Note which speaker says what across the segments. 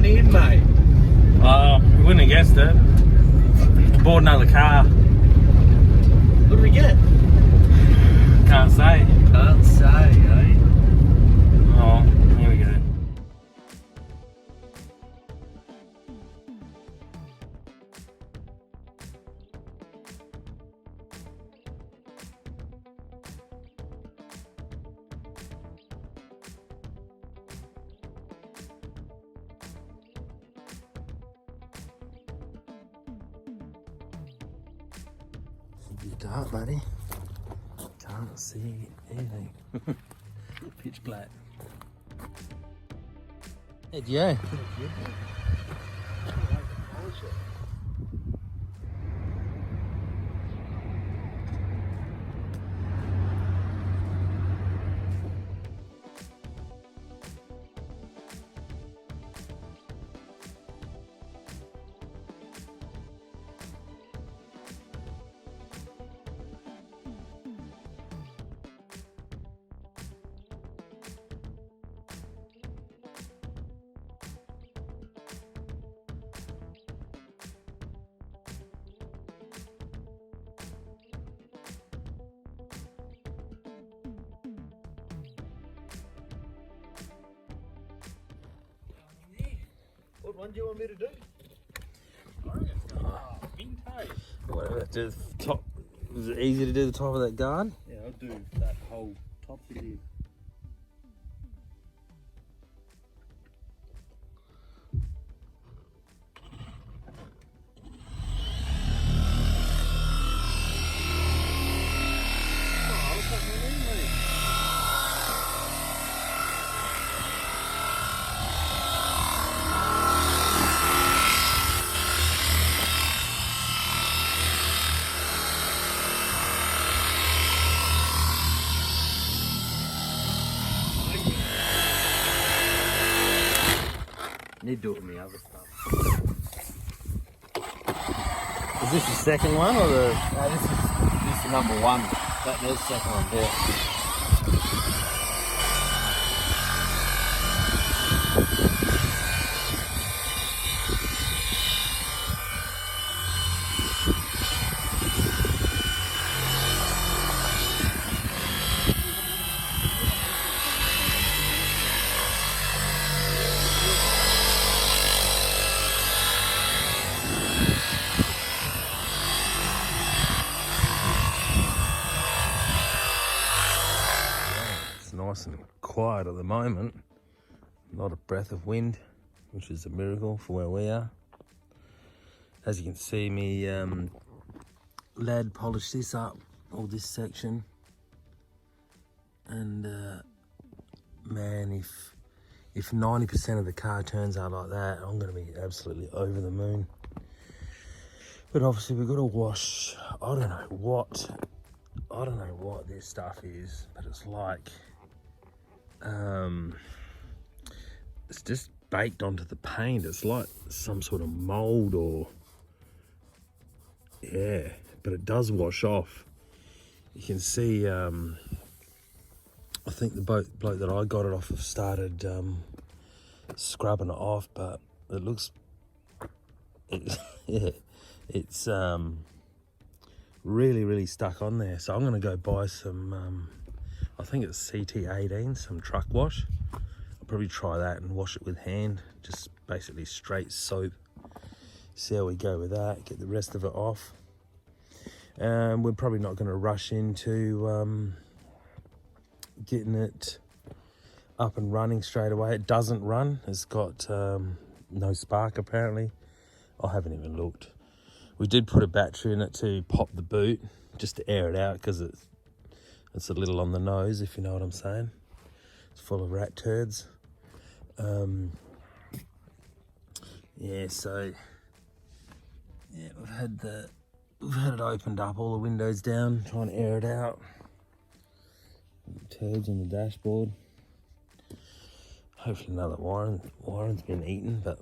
Speaker 1: on in, mate?
Speaker 2: You wouldn't have guessed it. Bought another car.
Speaker 1: What did we get?
Speaker 2: Can't say.
Speaker 1: Can't say, eh?
Speaker 2: Oh, here we go.
Speaker 3: It's dark, buddy. Can't see anything.
Speaker 2: Pitch black.
Speaker 3: Hey, Joe.
Speaker 1: What one do you want me to do?
Speaker 3: Whatever. Do the top. Was it easy to do the top of that guard?
Speaker 2: Yeah, I'll do that whole top bit here.
Speaker 1: Need to do it with the other stuff.
Speaker 3: Is this the second one or the?
Speaker 1: No, this is number one. There's the second one there.
Speaker 3: It's nice and quiet at the moment. Not a breath of wind, which is a miracle for where we are. As you can see, me lad polished this up, all this section, and man, if 90% of the car turns out like that, I'm going to be absolutely over the moon. But obviously we've got to wash. I don't know what this stuff is, but it's like it's just baked onto the paint. It's like some sort of mold, or yeah, but it does wash off. You can see I think the bloke that I got it off of started scrubbing it off, but it looks it's really stuck on there. So I'm going to go buy some I think it's CT18, some truck wash. I'll probably try that and wash it with hand, just basically straight soap. See how we go with that, get the rest of it off. We're probably not going to rush into getting it up and running straight away. It doesn't run. It's got no spark apparently. I haven't even looked. We did put a battery in it to pop the boot, just to air it out, because it's a little on the nose, if you know what I'm saying. It's full of rat turds. Yeah, so yeah, we've had it opened up, all the windows down, trying to air it out. Turds on the dashboard. Hopefully another wiring's been eaten, but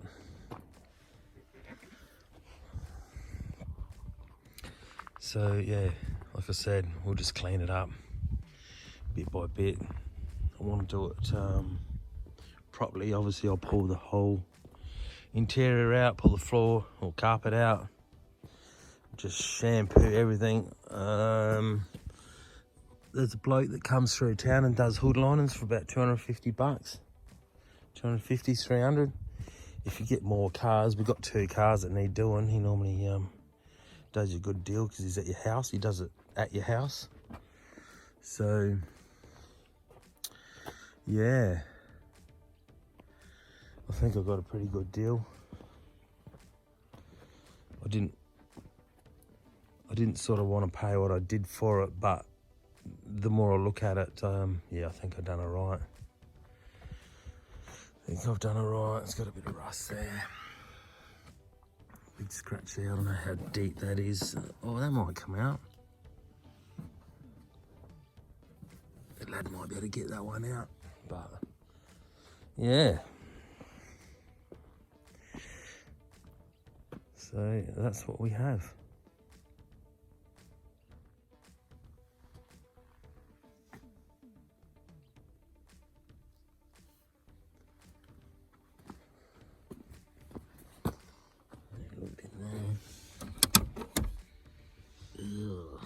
Speaker 3: so yeah, like I said, we'll just clean it up bit by bit. I want to do it properly. Obviously I'll pull the whole interior out, pull the floor or carpet out, just shampoo everything. There's a bloke that comes through town and does hood linings for about 250 bucks, 250, 300. If you get more cars, we've got 2 cars that need doing. He normally does you a good deal because he's at your house. He does it at your house. So yeah, I think I got a pretty good deal. I didn't sort of want to pay what I did for it, but the more I look at it, yeah, I think I've done it right. It's got a bit of rust there. Big scratch there. I don't know how deep that is. Oh, that might come out. The lad might be able to get that one out, but yeah. So that's what we have. Look in there. Ugh.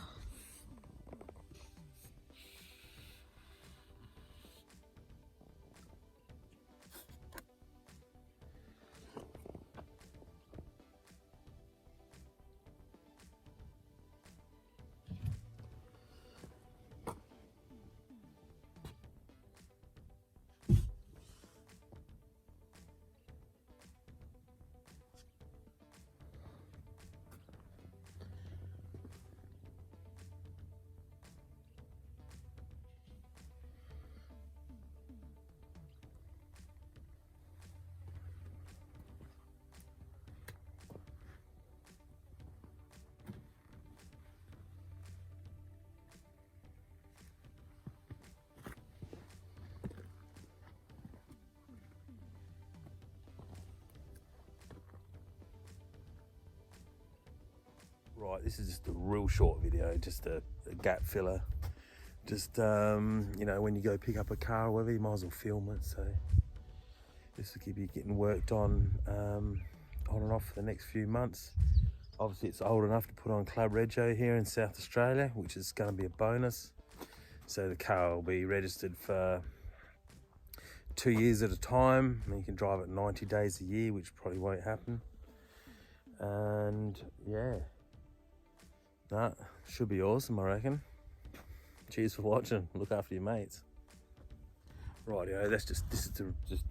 Speaker 3: Right, this is just a real short video, just a gap filler. Just, you know, when you go pick up a car or whatever, you might as well film it. So this will keep you getting worked on and off for the next few months. Obviously, it's old enough to put on Club Rego here in South Australia, which is going to be a bonus. So the car will be registered for 2 years at a time. And you can drive it 90 days a year, which probably won't happen. And yeah. That should be awesome, I reckon. Cheers for watching. Look after your mates. Rightio, this is just